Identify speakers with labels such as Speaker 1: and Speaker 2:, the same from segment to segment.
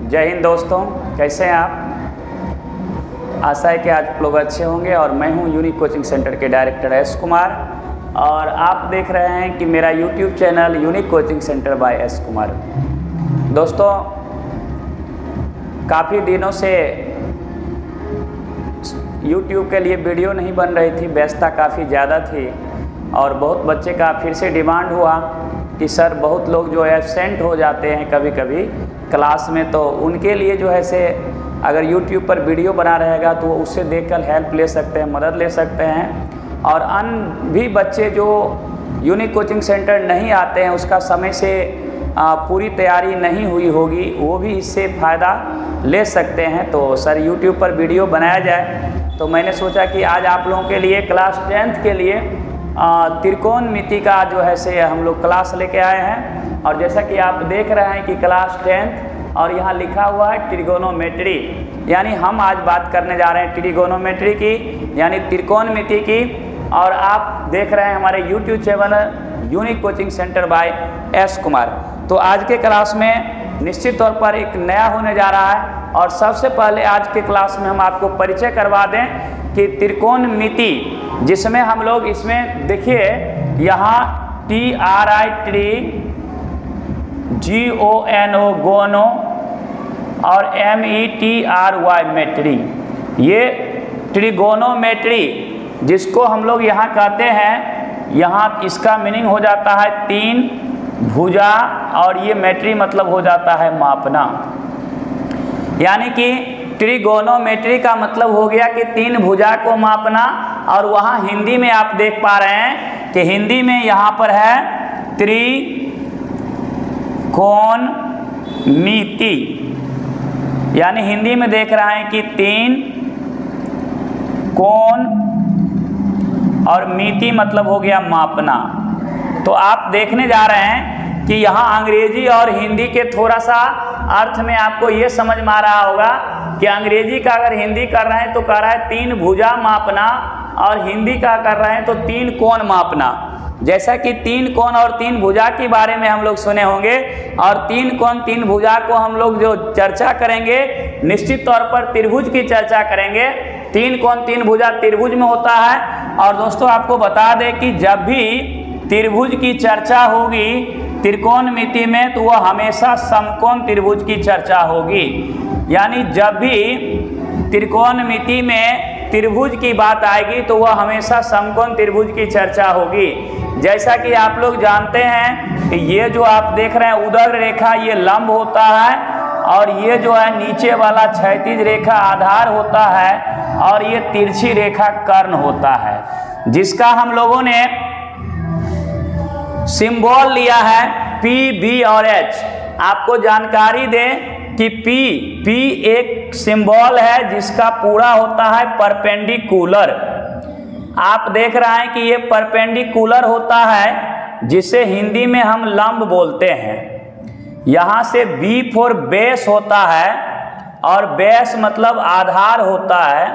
Speaker 1: जय हिंद दोस्तों, कैसे हैं आप। आशा है कि आज आप लोग अच्छे होंगे। और मैं हूं यूनिक कोचिंग सेंटर के डायरेक्टर एस कुमार और आप देख रहे हैं कि मेरा YouTube channel unique coaching centre by S Kumar. दोस्तों, काफ़ी दिनों से यूट्यूब के लिए वीडियो नहीं बन रही थी, व्यस्तता काफ़ी ज़्यादा थी और बहुत बच्चे का फिर से डिमांड हुआ कि सर बहुत लोग जो है एब्सेंट हो जाते हैं कभी कभी क्लास में, तो उनके लिए जो है से अगर यूट्यूब पर वीडियो बना रहेगा तो उससे देखकर हेल्प ले सकते हैं, मदद ले सकते हैं। और अन्य भी बच्चे जो यूनिक कोचिंग सेंटर नहीं आते हैं, उसका समय से पूरी तैयारी नहीं हुई होगी, वो भी इससे फ़ायदा ले सकते हैं। तो सर यूट्यूब पर वीडियो बनाया जाए, तो मैंने सोचा कि आज आप लोगों के लिए क्लास 10th के लिए त्रिकोणमिति का जो है से हम लोग क्लास लेके आए हैं। और जैसा कि आप देख रहे हैं कि क्लास 10th और यहाँ लिखा हुआ है ट्रिगोनोमेट्री, यानी हम आज बात करने जा रहे हैं ट्रिगोनोमेट्री की, यानी त्रिकोणमिति की। और आप देख रहे हैं हमारे YouTube channel unique coaching centre by S Kumar. तो आज के क्लास में निश्चित तौर पर एक नया होने जा रहा है। और सबसे पहले आज के क्लास में हम आपको परिचय करवा दें कि त्रिकोणमिति, जिसमें हम लोग इसमें देखिए यहाँ TRI ट्री, GONO गोनो और METRY मेट्री, ये ट्रिगोनोमेट्री जिसको हम लोग यहाँ कहते हैं, यहाँ इसका मीनिंग हो जाता है तीन भुजा, और ये मेट्री मतलब हो जाता है मापना। यानी कि ट्रिगोनोमेट्री का मतलब हो गया कि तीन भुजा को मापना। और वहाँ हिंदी में आप देख पा रहे हैं कि हिंदी में यहाँ पर है त्रिकोणमिति, यानी हिंदी में देख रहे हैं कि तीन कोण और मिति मतलब हो गया मापना। तो आप देखने जा रहे हैं कि यहाँ अंग्रेजी और हिंदी के थोड़ा सा अर्थ में आपको ये समझ में आ रहा होगा कि अंग्रेजी का अगर हिंदी कर रहे हैं तो कह रहा है तीन भुजा मापना, और हिंदी का कर रहे हैं तो तीन कोण मापना। जैसा कि तीन कोण और तीन भुजा के बारे में हम लोग सुने होंगे, और तीन कोण तीन भुजा को हम लोग जो चर्चा करेंगे निश्चित तौर पर त्रिभुज की चर्चा करेंगे। तीन कोण तीन भुजा त्रिभुज में होता है। और दोस्तों आपको बता दें कि जब भी त्रिभुज की चर्चा होगी त्रिकोणमिति में, तो वह हमेशा समकोण त्रिभुज की चर्चा होगी। यानी जब भी त्रिकोणमिति में त्रिभुज की बात आएगी तो वह हमेशा समकोण त्रिभुज की चर्चा होगी। जैसा कि आप लोग जानते हैं कि ये जो आप देख रहे हैं उदर रेखा, ये लंब होता है, और ये जो है नीचे वाला क्षैतिज रेखा आधार होता है, और ये तिरछी रेखा कर्ण होता है, जिसका हम लोगों ने सिंबल लिया है P, B और H। आपको जानकारी दें कि P एक सिंबल है जिसका पूरा होता है परपेंडिकुलर। आप देख रहे हैं कि ये परपेंडिकुलर होता है, जिसे हिंदी में हम लंब बोलते हैं। यहाँ से B फॉर बेस होता है, और बेस मतलब आधार होता है,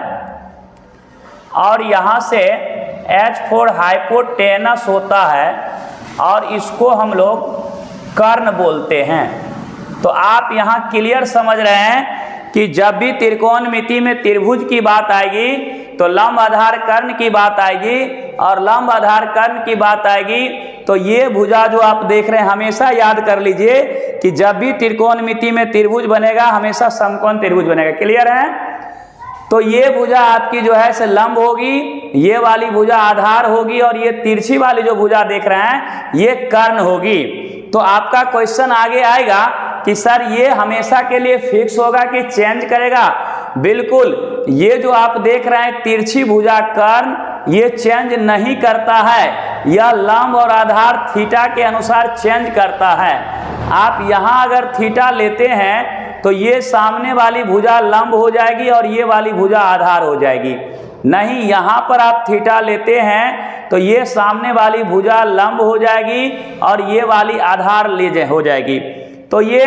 Speaker 1: और यहाँ से H फॉर हाइपोटेनस होता है, और इसको हम लोग कर्ण बोलते हैं। तो आप यहाँ क्लियर समझ रहे हैं कि जब भी त्रिकोणमिति में त्रिभुज की बात आएगी तो लंब आधार कर्ण की बात आएगी, और लंब आधार कर्ण की बात आएगी तो ये भुजा जो आप देख रहे हैं हमेशा याद कर लीजिए कि जब भी त्रिकोणमिति में त्रिभुज बनेगा हमेशा समकोण त्रिभुज बनेगा। क्लियर है। तो ये भुजा आपकी जो है से लंब होगी, ये वाली भुजा आधार होगी, और ये तिरछी वाली जो भुजा देख रहे हैं ये कर्ण होगी। तो आपका क्वेश्चन आगे आएगा कि सर ये हमेशा के लिए फिक्स होगा कि चेंज करेगा। बिल्कुल, ये जो आप देख रहे हैं तिरछी भुजा कर्ण, ये चेंज नहीं करता है, यह लंब और आधार थीटा के अनुसार चेंज करता है। आप यहाँ अगर थीटा लेते हैं तो ये सामने वाली भुजा लंब हो जाएगी और ये वाली भुजा आधार हो जाएगी। नहीं, यहाँ पर आप थीटा लेते हैं तो ये सामने वाली भुजा लंब हो जाएगी और ये वाली आधार हो जाएगी। तो ये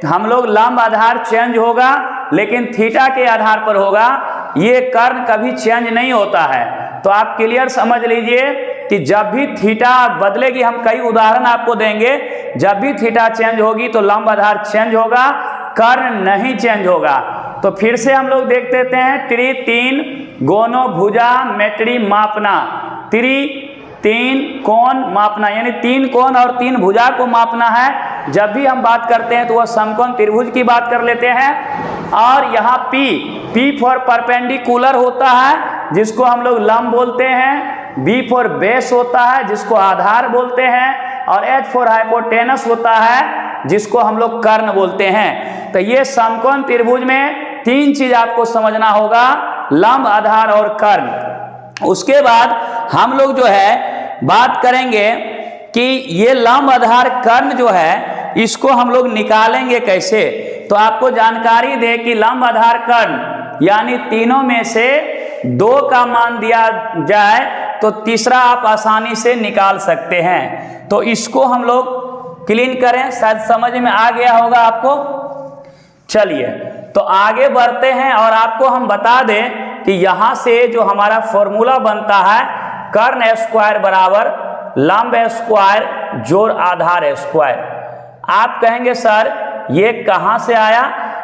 Speaker 1: हम लोग लंब आधार चेंज होगा, लेकिन थीटा के आधार पर होगा। ये कर्ण कभी चेंज नहीं होता है। तो आप क्लियर समझ लीजिए कि जब भी थीटा बदलेगी, हम कई उदाहरण आपको देंगे, जब भी थीटा चेंज होगी तो लंब आधार चेंज होगा, कर्ण नहीं चेंज होगा। तो फिर से हम लोग देख लेते हैं। त्रि 3 गोनो भुजा मेट्री मापना, त्रि 3 कोण मापना, यानी 3 कोण और 3 भुजा को मापना है। जब भी हम बात करते हैं तो वह समकोण त्रिभुज की बात कर लेते हैं। और यहाँ P फॉर परपेंडिकुलर होता है जिसको हम लोग लंब बोलते हैं, B फॉर बेस होता है जिसको आधार बोलते हैं, और H फॉर हाइपोटेनस होता है जिसको हम लोग कर्ण बोलते हैं। तो ये समकोण त्रिभुज में 3 चीज आपको समझना होगा, लंब, आधार और कर्ण। उसके बाद हम लोग जो है बात करेंगे कि ये लंब, आधार, कर्ण जो है इसको हम लोग निकालेंगे कैसे। तो आपको जानकारी दे कि लंब, आधार, कर्ण यानी तीनों में से 2 का मान दिया जाए तो तीसरा आप आसानी से निकाल सकते हैं। तो इसको हम लोग क्लीन करें, शायद समझ में आ गया होगा आपको। चलिए तो आगे बढ़ते हैं और आपको हम बता दें कि यहाँ से जो हमारा फॉर्मूला बनता है, कर्ण स्क्वायर बराबर लंब स्क्वायर जोड़ आधार स्क्वायर। आप कहेंगे सर ये कहाँ से आया?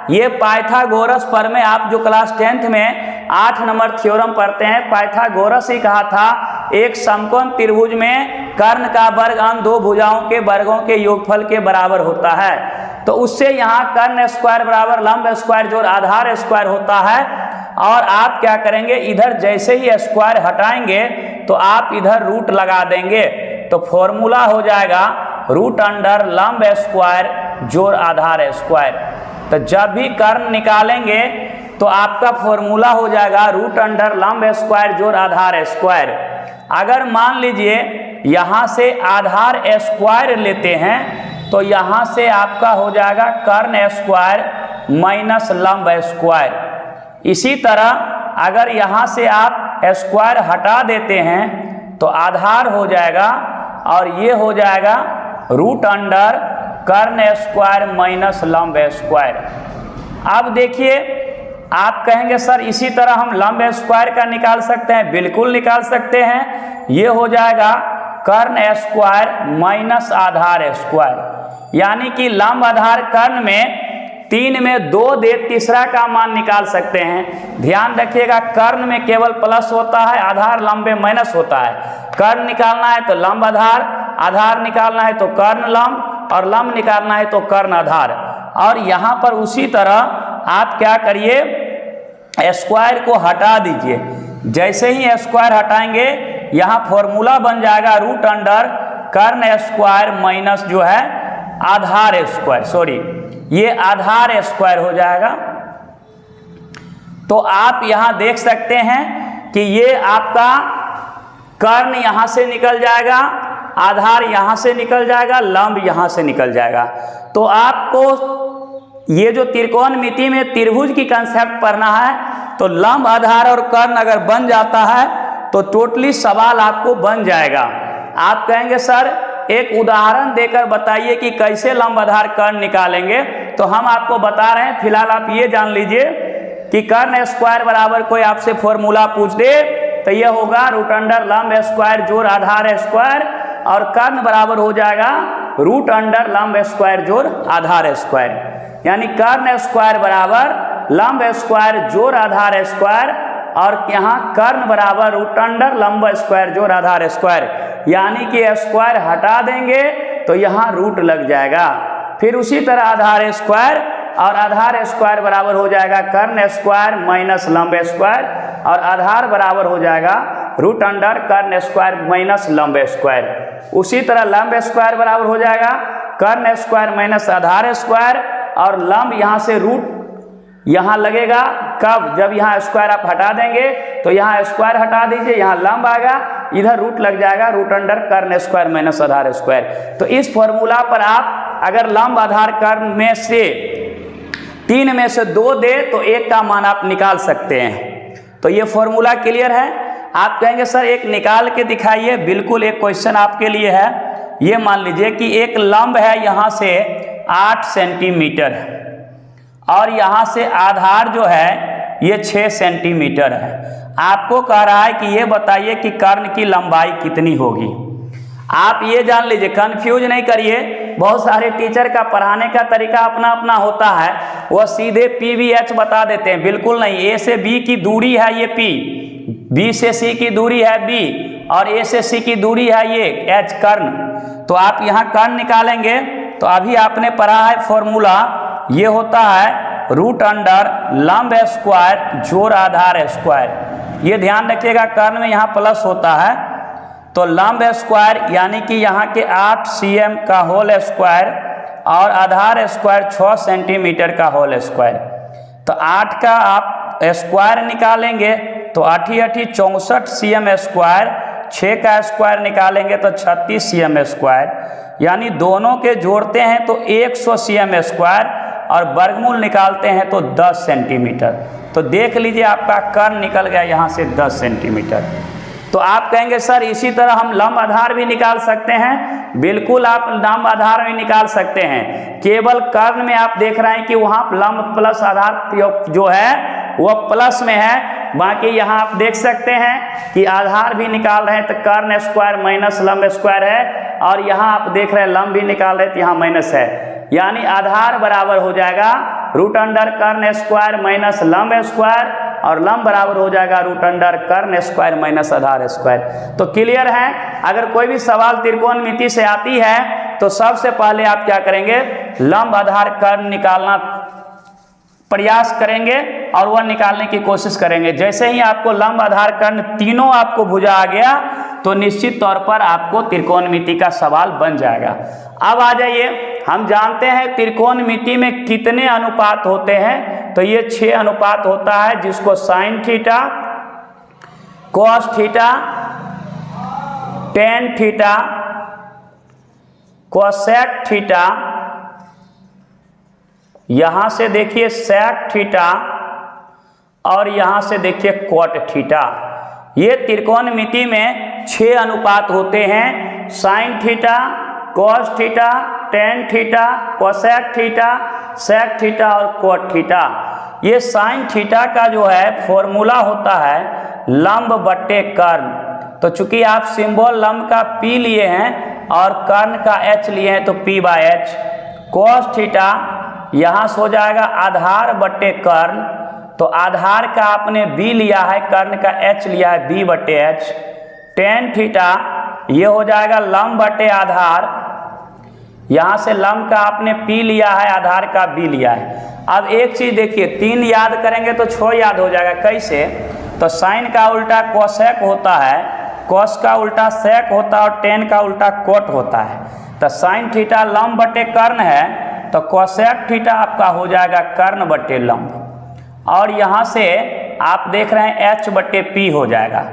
Speaker 1: ये पाइथागोरस प्रमेय, आप जो क्लास 10th में 8 नंबर थ्योरम पढ़ते हैं, पाइथागोरस ही कहा था एक समकोण त्रिभुज में कर्ण का वर्ग अंश 2 भुजाओं के वर्गों के योगफल के बराबर होता है। तो उससे यहाँ कर्ण स्क्वायर बराबर लंब स्क्वायर जोड़ आधार स्क्वायर होता है। और आप क्या करेंगे, इधर जैसे ही स्क्वायर हटाएंगे तो आप इधर रूट लगा देंगे, तो फॉर्मूला हो जाएगा रूट अंडर लंब स्क्वायर जोड़ आधार स्क्वायर। तो जब भी कर्ण निकालेंगे तो आपका फॉर्मूला हो जाएगा रूट अंडर लंब स्क्वायर जोड़ आधार स्क्वायर। अगर मान लीजिए यहाँ से आधार स्क्वायर लेते हैं तो यहाँ से आपका हो जाएगा कर्ण स्क्वायर माइनस लंब स्क्वायर। इसी तरह अगर यहाँ से आप स्क्वायर हटा देते हैं तो आधार हो जाएगा और ये हो जाएगा रूट अंडर कर्ण स्क्वायर माइनस लंब स्क्वायर। अब देखिए आप कहेंगे सर इसी तरह हम लंब स्क्वायर का निकाल सकते हैं, बिल्कुल निकाल सकते हैं। ये हो जाएगा कर्ण स्क्वायर माइनस आधार स्क्वायर, यानी कि लंब, आधार, कर्ण में 3 में 2 दे तीसरा का मान निकाल सकते हैं। ध्यान रखिएगा कर्ण में केवल प्लस होता है, आधार लंब में माइनस होता है। कर्ण निकालना है तो लंब आधार, आधार निकालना है तो कर्ण लंब, और लंब निकालना है तो कर्ण आधार। और यहाँ पर उसी तरह आप क्या करिए, स्क्वायर को हटा दीजिए। जैसे ही स्क्वायर हटाएंगे यहाँ फॉर्मूला बन जाएगा रूट अंडर कर्ण स्क्वायर माइनस जो है आधार स्क्वायर, सॉरी ये आधार स्क्वायर हो जाएगा। तो आप यहाँ देख सकते हैं कि ये आपका कर्ण यहाँ से निकल जाएगा, आधार यहाँ से निकल जाएगा, लंब यहाँ से निकल जाएगा। तो आपको ये जो त्रिकोणमिति में त्रिभुज की कंसेप्ट पढ़ना है, तो लंब, आधार और कर्ण अगर बन जाता है तो टोटली सवाल आपको बन जाएगा। आप कहेंगे सर एक उदाहरण देकर बताइए कि कैसे लंब, आधार, कर्ण निकालेंगे। तो हम आपको बता रहे हैं, फिलहाल आप ये जान लीजिए कि कर्ण स्क्वायर बराबर कोई आपसे फॉर्मूला पूछ दे तो ये होगा रूट अंडर लंब स्क्वायर जोड़ आधार स्क्वायर, और कर्ण बराबर हो जाएगा रूट अंडर लंब स्क्वायर जोड़ आधार स्क्वायर। यानी कर्ण स्क्वायर बराबर लंब स्क्वायर जोड़ आधार स्क्वायर, और यहाँ कर्ण बराबर रूट अंडर लंब स्क्वायर जोड़ आधार स्क्वायर। यानी कि स्क्वायर हटा देंगे तो यहाँ रूट लग जाएगा। फिर उसी तरह आधार स्क्वायर, और आधार स्क्वायर बराबर हो जाएगा कर्ण स्क्वायर माइनस लंब स्क्वायर, और आधार बराबर हो जाएगा रूट अंडर कर्ण स्क्वायर माइनस लंब स्क्वायर। उसी तरह लंब स्क्वायर बराबर हो जाएगा कर्ण स्क्वायर माइनस आधार स्क्वायर, और लंब यहाँ से रूट यहाँ लगेगा कब, जब यहाँ स्क्वायर आप हटा देंगे तो यहाँ स्क्वायर हटा दीजिए, यहाँ लंब आएगा, इधर रूट लग जाएगा रूट अंडर कर्ण स्क्वायर माइनस आधार स्क्वायर। तो इस फॉर्मूला पर आप अगर लंब, आधार, कर्ण में से 3 में से 2 दे तो 1 का मान आप निकाल सकते हैं। तो ये फॉर्मूला क्लियर है। आप कहेंगे सर एक निकाल के दिखाइए, बिल्कुल एक क्वेश्चन आपके लिए है। ये मान लीजिए कि एक लंब है यहाँ से 8 सेंटीमीटर है, और यहाँ से आधार जो है ये 6 सेंटीमीटर है। आपको कह रहा है कि ये बताइए कि कर्ण की लंबाई कितनी होगी। आप ये जान लीजिए, कंफ्यूज नहीं करिए, बहुत सारे टीचर का पढ़ाने का तरीका अपना अपना होता है, वह सीधे पी वी एच बता देते हैं। बिल्कुल नहीं, ए से बी की दूरी है ये पी, बी से सी की दूरी है बी, और ए से सी की दूरी है ये एच, कर्ण। तो आप यहाँ कर्ण निकालेंगे तो अभी आपने पढ़ा है फॉर्मूला, ये होता है रूट अंडर लंब स्क्वायर जोड़ आधार स्क्वायर। ये ध्यान रखिएगा, कर्ण में यहाँ प्लस होता है, तो लंब स्क्वायर यानी कि यहाँ के 8 cm का होल स्क्वायर और आधार स्क्वायर 6 सेंटीमीटर का होल स्क्वायर। तो 8 का आप स्क्वायर निकालेंगे तो 8 × 8 64 cm स्क्वायर, 6 का स्क्वायर निकालेंगे तो 36 cm स्क्वायर, यानी दोनों के जोड़ते हैं तो 100 cm स्क्वायर और वर्गमूल निकालते हैं तो 10 सेंटीमीटर। तो देख लीजिए आपका कर्ण निकल गया यहाँ से 10 सेंटीमीटर। तो आप कहेंगे सर इसी तरह हम लंब आधार भी निकाल सकते हैं। बिल्कुल आप लंब आधार भी निकाल सकते हैं, केवल कर्ण में आप देख रहे हैं कि वहाँ लंब प्लस आधार जो है वह प्लस में है, बाकी यहाँ आप देख सकते हैं कि आधार भी निकाल रहे हैं तो कर्ण स्क्वायर माइनस लंब स्क्वायर है, और यहाँ आप देख रहे हैं लंब भी निकाल रहे हैं तो यहाँ माइनस है, यानी आधार बराबर हो जाएगा रूट अंडर कर्ण स्क्वायर माइनस लंब स्क्वायर, और लंब बराबर हो जाएगा रूट अंडर कर्ण स्क्वायर माइनस आधार स्क्वायर। तो क्लियर है। अगर कोई भी सवाल त्रिकोणमिति से आती है तो सबसे पहले आप क्या करेंगे, लंब आधार कर्ण निकालना प्रयास करेंगे और वह निकालने की कोशिश करेंगे। जैसे ही आपको लंब आधार कर्ण तीनों आपको भुजा आ गया तो निश्चित तौर पर आपको त्रिकोणमिति का सवाल बन जाएगा। अब आ जाइए, हम जानते हैं त्रिकोणमिति में कितने अनुपात होते हैं, तो ये 6 अनुपात होता है, जिसको sign theta, cos theta, tan theta, cosec theta, यहां से देखिए सेक थीटा, और यहां से देखिए कॉट थीटा। ये त्रिकोणमिति में 6 अनुपात होते हैं, sine theta, cos theta, tan theta, cosec theta, sec theta और कॉट थीटा। ये साइन थीटा का जो है फॉर्मूला होता है लंब बट्टे कर्ण। तो चूंकि आप सिंबल लंब का P लिए हैं और कर्ण का H लिए हैं तो P/H। कॉस थीटा यहाँ से हो जाएगा आधार बट्टे कर्ण, तो आधार का आपने B लिया है, कर्ण का H लिया है B/H। टेन थीटा ये हो जाएगा लंब बट्टे आधार, यहाँ से लंब का आपने P लिया है, आधार का B लिया है। अब एक चीज़ देखिए, 3 याद करेंगे तो 6 याद हो जाएगा। कैसे, तो साइन का उल्टा कोसेक होता है, कॉस का उल्टा सेक होता है और टेन का उल्टा कोट होता है। तो साइन थीटा लंब बट्टे कर्ण है तो कोसेक थीटा आपका हो जाएगा कर्ण बट्टे लंब, और यहाँ से आप देख रहे हैं H/P हो जाएगा।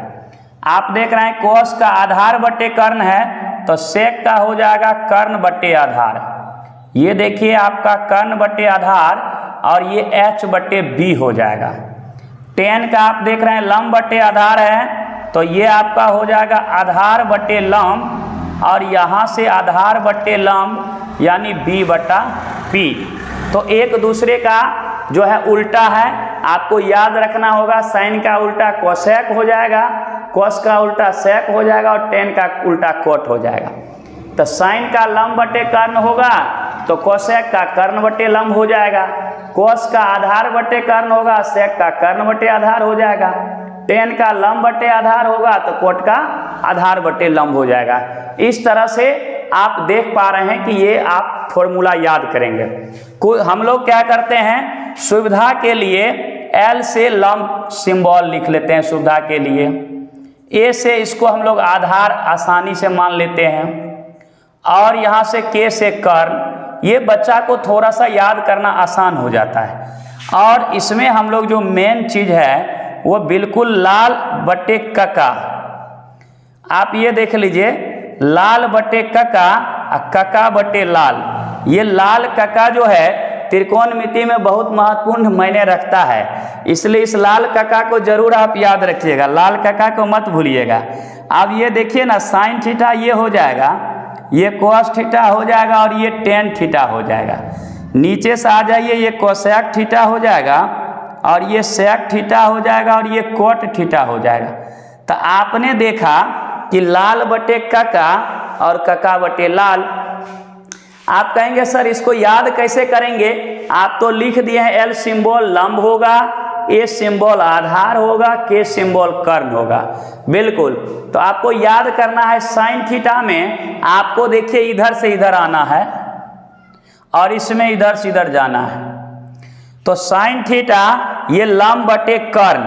Speaker 1: आप देख रहे हैं कोस का आधार बट्टे कर्ण है तो सेक का हो जाएगा कर्ण बट्टे आधार। ये देखिए आपका कर्ण बट्टे आधार और ये H/B हो जाएगा। टेन का आप देख रहे हैं लंब बट्टे आधार है तो ये आपका हो जाएगा आधार बट्टे लंब, और यहाँ से आधार बट्टे लंब यानी B/P। तो एक दूसरे का जो है उल्टा है, आपको याद रखना होगा। साइन का उल्टा कोसेक हो जाएगा, कॉस का उल्टा सेक हो जाएगा और टेन का उल्टा कोट हो जाएगा। तो साइन का लंब बट्टे कर्ण होगा तो कोसेक का कर्ण बट्टे लंब हो जाएगा, कॉस का आधार बट्टे कर्ण होगा, सेक का कर्ण बट्टे आधार हो जाएगा, टेन का लंब बट्टे आधार होगा तो कोट का आधार बट्टे लंब हो जाएगा। इस तरह से आप देख पा रहे हैं कि ये आप फॉर्मूला याद करेंगे। हम लोग क्या करते हैं, सुविधा के लिए L से लंब सिंबल लिख लेते हैं सुविधा के लिए, A से इसको हम लोग आधार आसानी से मान लेते हैं, और यहाँ से K से कर्ण। ये बच्चा को थोड़ा सा याद करना आसान हो जाता है। और इसमें हम लोग जो मेन चीज़ है वो बिल्कुल लाल बट्टे कका। आप ये देख लीजिए, लाल बट्टे कका और कका बट्टे लाल। ये लाल कका जो है त्रिकोणमिति में बहुत महत्वपूर्ण मायने रखता है, इसलिए इस लाल कका को जरूर आप याद रखिएगा, लाल कका को मत भूलिएगा। अब ये देखिए ना, साइन थीटा ये हो जाएगा, ये कॉस थीटा हो जाएगा और ये टेन थीटा हो जाएगा। नीचे से आ जाइए, ये कोसेक थीटा हो जाएगा और ये सेक थीटा हो जाएगा और ये कोट थीटा हो जाएगा। तो आपने देखा कि लाल बटे कका और कका बटे लाल। आप कहेंगे सर इसको याद कैसे करेंगे, आप तो लिख दिए हैं एल सिंबल लंब होगा, ए सिंबल आधार होगा, के सिंबल कर्ण होगा। बिल्कुल, तो आपको याद करना है साइन थीटा में आपको देखिए इधर से इधर आना है और इसमें इधर से इधर जाना है। तो साइन थीटा ये लंब बटे कर्ण,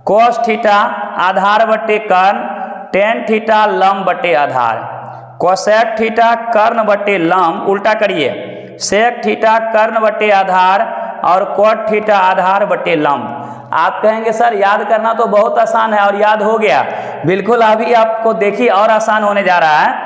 Speaker 1: कोस थीटा आधार बटे कर्ण, टेन थीटा लंब बटे आधार, कोसेक थीटा कर्ण बटे लंब, उल्टा करिए, सेक थीटा कर्ण बटे आधार और कोट थीटा आधार बटे लंब। आप कहेंगे सर याद करना तो बहुत आसान है और याद हो गया। बिल्कुल, अभी आपको देखिए और आसान होने जा रहा है।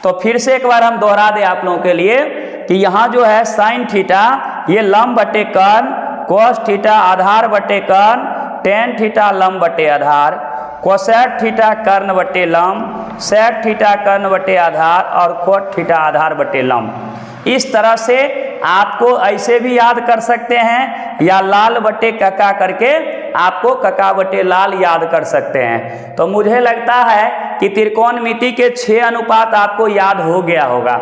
Speaker 1: तो फिर से एक बार हम दोहरा दें आप लोगों के लिए कि यहाँ जो है साइन थीटा ये लंब बटे कर्ण, कोस थीटा आधार बटे कर्ण, टेन थीटा लंब बटे आधार, कोसेक थीटा कर्ण बटे लंब, सेक थीटा कर्ण बटे आधार और कोट थीटा आधार बटे लंब। इस तरह से आपको ऐसे भी याद कर सकते हैं या लाल बटे कका करके आपको कका बटे लाल याद कर सकते हैं। तो मुझे लगता है कि त्रिकोणमिति के 6 अनुपात आपको याद हो गया होगा।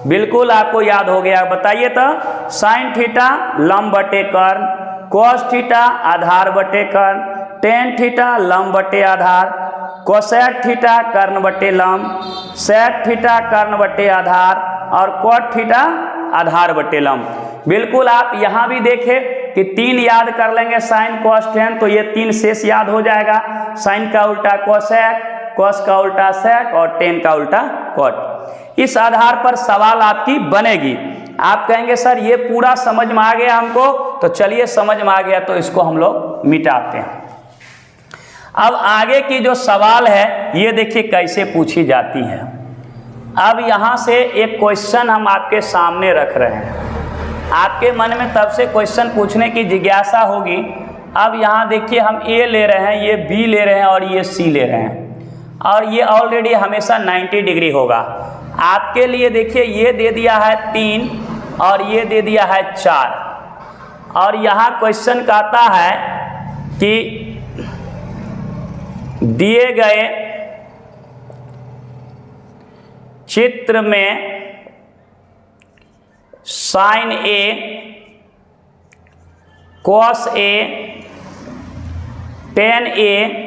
Speaker 1: बिल्कुल आपको याद हो गया। बताइए तो, साइन थीटा लंब बटे कर्ण, कोस थीटा आधार बटे कर्ण, टेन थीटा लंब बटे आधार, कोसेक थीटा कर्ण बटे लंब, सेक थीटा कर्ण बटे आधार और कोट थीटा आधार बटे लंब। बिल्कुल, आप यहाँ भी देखें कि 3 याद कर लेंगे, साइन कोस टेन, तो ये 3 शेष याद हो जाएगा। साइन का उल्टा कोसेक, कोस का उल्टा सेक और टेन का उल्टा कोट। इस आधार पर सवाल आपकी बनेगी। आप कहेंगे सर ये पूरा समझ में आ गया हमको, तो चलिए समझ में आ गया तो इसको हम लोग मिटाते हैं। अब आगे की जो सवाल है ये देखिए कैसे पूछी जाती है। अब यहाँ से एक क्वेश्चन हम आपके सामने रख रहे हैं, आपके मन में तब से क्वेश्चन पूछने की जिज्ञासा होगी। अब यहाँ देखिए हम ए ले रहे हैं, ये बी ले रहे हैं और ये सी ले रहे हैं और ये ऑलरेडी हमेशा 90 डिग्री होगा। आपके लिए देखिए ये दे दिया है 3 और ये दे दिया है 4 और यहाँ क्वेश्चन कहता है कि दिए गए चित्र में sign A, cos A, ten ए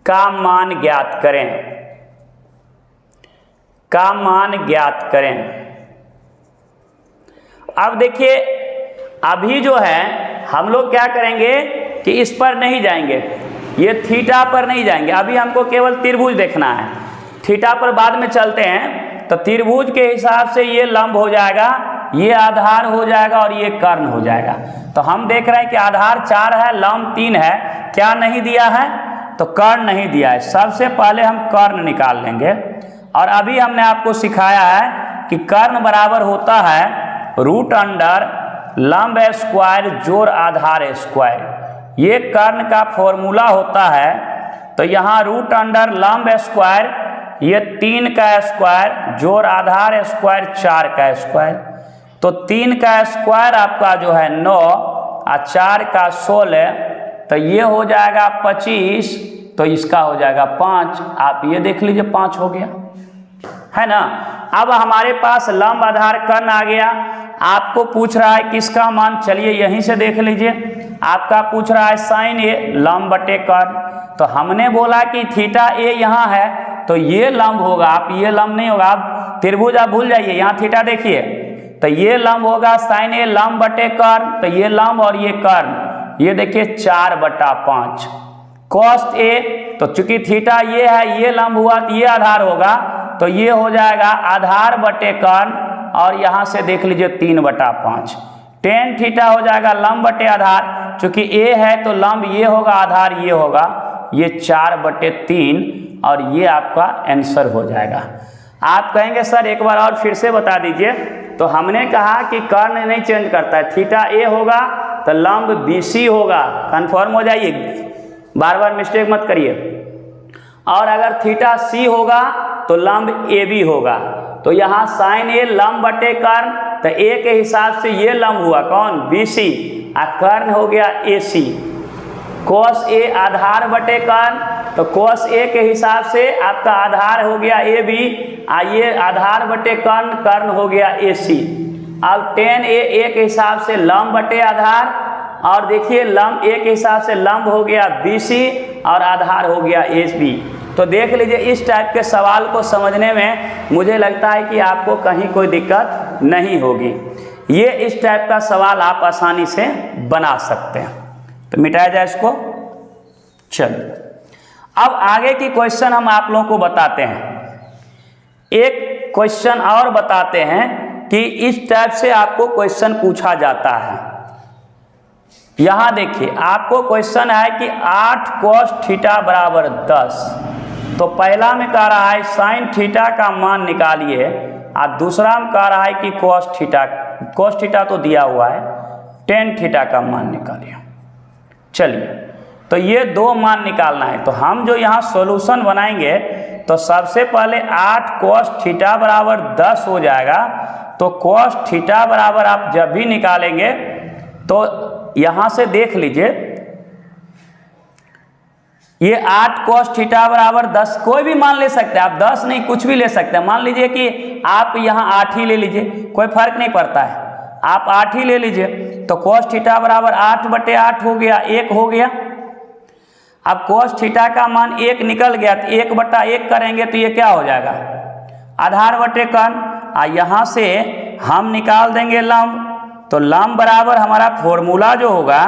Speaker 1: का मान ज्ञात करें, का मान ज्ञात करें। अब देखिए अभी जो है हम लोग क्या करेंगे कि इस पर नहीं जाएंगे, ये थीटा पर नहीं जाएंगे। अभी हमको केवल त्रिभुज देखना है, थीटा पर बाद में चलते हैं। तो त्रिभुज के हिसाब से ये लंब हो जाएगा, ये आधार हो जाएगा और ये कर्ण हो जाएगा। तो हम देख रहे हैं कि आधार 4 है, लंब 3 है, क्या नहीं दिया है तो कर्ण नहीं दिया है। सबसे पहले हम कर्ण निकाल लेंगे और अभी हमने आपको सिखाया है कि कर्ण बराबर होता है रूट अंडर लंब स्क्वायर जोड़ आधार स्क्वायर। ये कर्ण का फॉर्मूला होता है। तो यहाँ रूट अंडर लंब स्क्वायर ये 3 का स्क्वायर जोड़ आधार स्क्वायर 4 का स्क्वायर। तो 3 का स्क्वायर आपका जो है 9 और 4 का 16, तो ये हो जाएगा 25, तो इसका हो जाएगा 5। आप ये देख लीजिए 5 हो गया है ना। अब हमारे पास लंब आधार कर्ण आ गया। आपको पूछ रहा है किसका मान, चलिए यहीं से देख लीजिए। आपका पूछ रहा है साइन ए लंब बटे कर्ण, तो हमने बोला कि थीटा ए यहाँ है तो ये लंब होगा। आप ये लंब नहीं होगा, आप त्रिभुज आप भूल जाइए, यहाँ थीटा देखिए, तो ये लंब होगा साइन ए लंब बटे कर्ण, तो ये लंब और ये कर्ण, ये देखिए 4/5। कॉस ए, तो चूंकि थीटा ये है, ये लंब हुआ तो ये आधार होगा, तो ये हो जाएगा आधार बटे कर्ण और यहाँ से देख लीजिए 3/5। टेन थीटा हो जाएगा लंब बटे आधार, चूंकि ए है तो लंब ये होगा, आधार ये होगा, ये 4/3 और ये आपका आंसर हो जाएगा। आप कहेंगे सर एक बार और फिर से बता दीजिए। तो हमने कहा कि कर्ण नहीं चेंज करता है, थीटा ए होगा तो लंब BC होगा। कन्फर्म हो जाइए, बार बार मिस्टेक मत करिए। और अगर थीटा C होगा तो लंब AB होगा। तो यहाँ साइन ए लंब बटे कर्ण, तो ए के हिसाब से ये लंब हुआ कौन, BC, और कर्ण हो गया AC। कोस ए आधार बटे कर्ण, तो कोस ए के हिसाब से आपका आधार हो गया AB ये आधार बटे कर्ण, कर्ण हो गया AC। अब tan A के हिसाब से लंब बटे आधार, और देखिए लंब A के हिसाब से लंब हो गया BC और आधार हो गया AB। तो देख लीजिए इस टाइप के सवाल को समझने में मुझे लगता है कि आपको कहीं कोई दिक्कत नहीं होगी। ये इस टाइप का सवाल आप आसानी से बना सकते हैं। तो मिटाया जाए इसको। चलिए अब आगे की क्वेश्चन हम आप लोगों को बताते हैं। एक क्वेश्चन और बताते हैं कि इस टाइप से आपको क्वेश्चन पूछा जाता है। यहां देखिए आपको क्वेश्चन है कि 8 cos थीटा बराबर 10। तो पहला में कह रहा है साइन थीटा का मान निकालिए, और दूसरा में कह रहा है कि cos थीटा तो दिया हुआ है, tan थीटा का मान निकालिए। चलिए तो ये दो मान निकालना है। तो हम जो यहाँ सॉल्यूशन बनाएंगे तो सबसे पहले 8 cos थीटा बराबर 10 हो जाएगा। तो cos थीटा बराबर आप जब भी निकालेंगे तो यहाँ से देख लीजिए ये 8 cos थीटा बराबर 10, कोई भी मान ले सकते हैं आप, 10 नहीं कुछ भी ले सकते हैं। मान लीजिए कि आप यहाँ 8 ही ले लीजिए, कोई फर्क नहीं पड़ता है, आप 8 ही ले लीजिए। तो cos थीटा बराबर 8 बटे 8 हो गया, 1 हो गया। अब cos थीटा का मान 1 निकल गया, तो 1 बटा 1 करेंगे तो ये क्या हो जाएगा, आधार बटे कर्ण। और यहाँ से हम निकाल देंगे लंब। तो लंब बराबर हमारा फॉर्मूला जो होगा,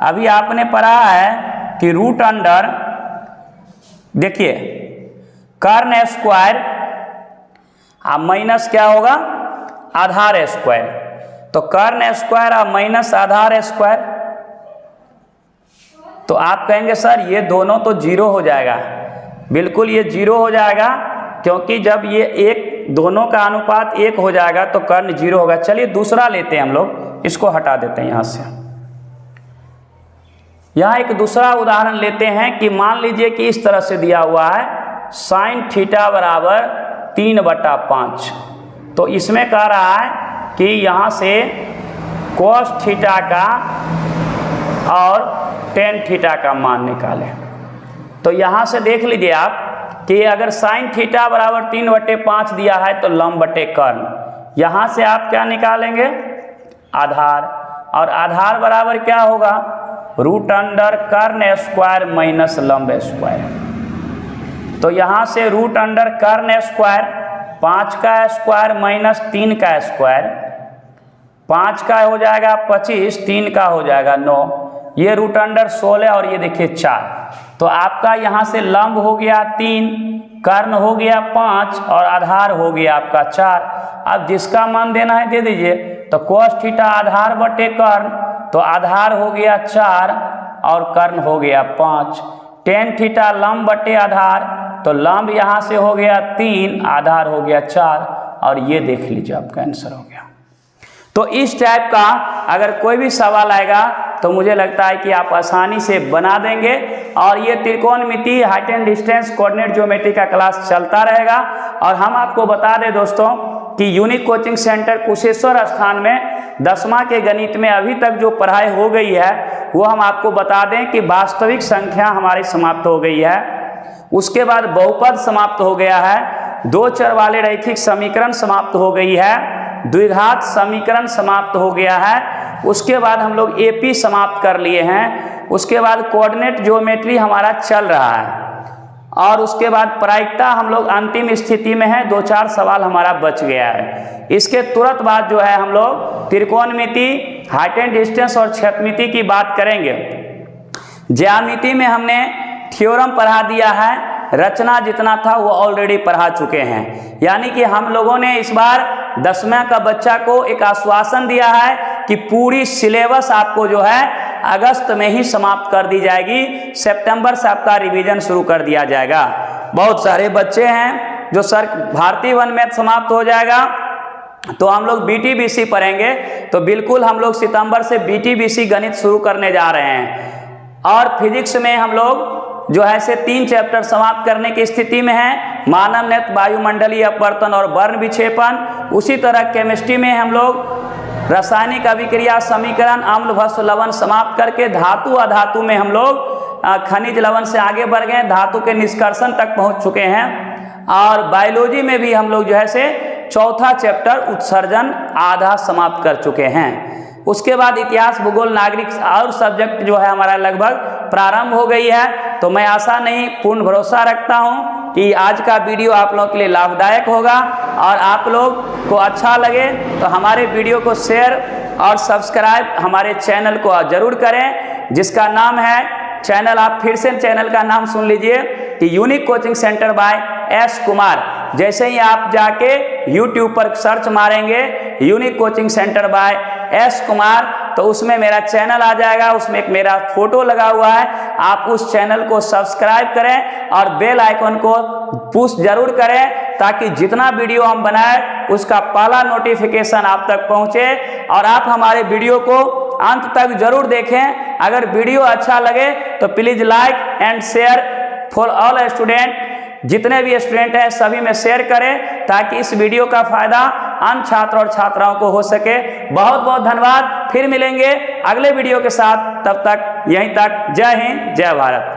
Speaker 1: अभी आपने पढ़ा है कि रूट अंडर, देखिए कर्ण स्क्वायर अब माइनस क्या होगा, आधार स्क्वायर। तो कर्ण स्क्वायर और माइनस आधार स्क्वायर, तो आप कहेंगे सर ये दोनों तो जीरो हो जाएगा। बिल्कुल ये जीरो हो जाएगा, क्योंकि जब ये एक दोनों का अनुपात 1 हो जाएगा तो कर्ण जीरो होगा। चलिए दूसरा लेते हैं हम लोग, इसको हटा देते हैं यहाँ से। यहाँ एक दूसरा उदाहरण लेते हैं कि मान लीजिए कि इस तरह से दिया हुआ है साइन थीटा बराबर 3/5। तो इसमें कह रहा है कि यहाँ से cos थीटा का और tan थीटा का मान निकालें। तो यहाँ से देख लीजिए आप कि अगर साइन थीटा बराबर 3/5 दिया है तो लंब बटे कर्ण, यहाँ से आप क्या निकालेंगे, आधार। और आधार बराबर क्या होगा, रूट अंडर कर्ण स्क्वायर माइनस लंब स्क्वायर। तो यहाँ से रूट अंडर कर्ण स्क्वायर, 5 का स्क्वायर माइनस 3 का स्क्वायर, 5 का हो जाएगा 25, 3 का हो जाएगा 9, ये रूट अंडर 16 और ये देखिए 4। तो आपका यहाँ से लंब हो गया 3, कर्ण हो गया 5 और आधार हो गया आपका 4। अब जिसका मान देना है दे दीजिए। तो cos थीटा आधार बटे कर्ण, तो आधार हो गया 4 और कर्ण हो गया 5। tan थीटा लंब बटे आधार, तो लंब यहाँ से हो गया 3, आधार हो गया 4, और ये देख लीजिए आपका आंसर हो गया। तो इस टाइप का अगर कोई भी सवाल आएगा तो मुझे लगता है कि आप आसानी से बना देंगे। और ये त्रिकोणमिति, height and distance, coordinate geometry का क्लास चलता रहेगा। और हम आपको बता दें दोस्तों कि यूनिक कोचिंग सेंटर कुशेश्वर स्थान में 10वां के गणित में अभी तक जो पढ़ाई हो गई है वो हम आपको बता दें कि वास्तविक संख्या हमारी समाप्त हो गई है, उसके बाद बहुपद समाप्त हो गया है, 2 चर वाले रैखिक समीकरण समाप्त हो गई है, द्विघात समीकरण समाप्त हो गया है, उसके बाद हम लोग AP समाप्त कर लिए हैं, उसके बाद कोऑर्डिनेट ज्योमेट्री हमारा चल रहा है, और उसके बाद प्रायिकता हम लोग अंतिम स्थिति में है, 2-4 सवाल हमारा बच गया है। इसके तुरंत बाद जो है हम लोग त्रिकोणमिति, हाइट एंड डिस्टेंस और क्षेत्रमिति की बात करेंगे। ज्यामिति में हमने थ्योरम पढ़ा दिया है, रचना जितना था वो ऑलरेडी पढ़ा चुके हैं। यानी कि हम लोगों ने इस बार 10वां का बच्चा को एक आश्वासन दिया है कि पूरी सिलेबस आपको जो है अगस्त में ही समाप्त कर दी जाएगी, सितंबर से आपका रिवीजन शुरू कर दिया जाएगा। बहुत सारे बच्चे हैं जो सर भारतीय वन मैथ समाप्त हो जाएगा तो हम लोग BTBC पढ़ेंगे, तो बिल्कुल हम लोग सितंबर से BTBC गणित शुरू करने जा रहे हैं। और फिजिक्स में हम लोग जो है से 3 चैप्टर समाप्त करने की स्थिति में है, मानव नेत्र, वायुमंडलीय अपवर्तन और वर्ण विक्षेपण। उसी तरह केमिस्ट्री में हम लोग रासायनिक अभिक्रिया, समीकरण, अम्ल, भस्म, लवण समाप्त करके धातु अधातु में हम लोग खनिज लवण से आगे बढ़ गए, धातु के निष्कर्षण तक पहुंच चुके हैं। और बायोलॉजी में भी हम लोग जो है से चौथा चैप्टर उत्सर्जन आधा समाप्त कर चुके हैं। उसके बाद इतिहास, भूगोल, नागरिक और सब्जेक्ट जो है हमारा लगभग प्रारंभ हो गई है। तो मैं आशा नहीं, पूर्ण भरोसा रखता हूँ कि आज का वीडियो आप लोगों के लिए लाभदायक होगा और आप लोग को अच्छा लगे तो हमारे वीडियो को शेयर और सब्सक्राइब हमारे चैनल को ज़रूर करें, जिसका नाम है चैनल, आप फिर से चैनल का नाम सुन लीजिए कि unique coaching centre by S Kumar. जैसे ही आप जाके YouTube पर सर्च मारेंगे unique coaching centre by S Kumar, तो उसमें मेरा चैनल आ जाएगा, उसमें एक मेरा फोटो लगा हुआ है। आप उस चैनल को सब्सक्राइब करें और बेल आइकन को पुश जरूर करें ताकि जितना वीडियो हम बनाए उसका पहला नोटिफिकेशन आप तक पहुंचे और आप हमारे वीडियो को अंत तक जरूर देखें। अगर वीडियो अच्छा लगे तो please like and share for all student, जितने भी स्टूडेंट हैं सभी में शेयर करें ताकि इस वीडियो का फायदा अन्य छात्र और छात्राओं को हो सके। बहुत बहुत धन्यवाद। फिर मिलेंगे अगले वीडियो के साथ, तब तक यहीं तक। जय हिंद, जय भारत।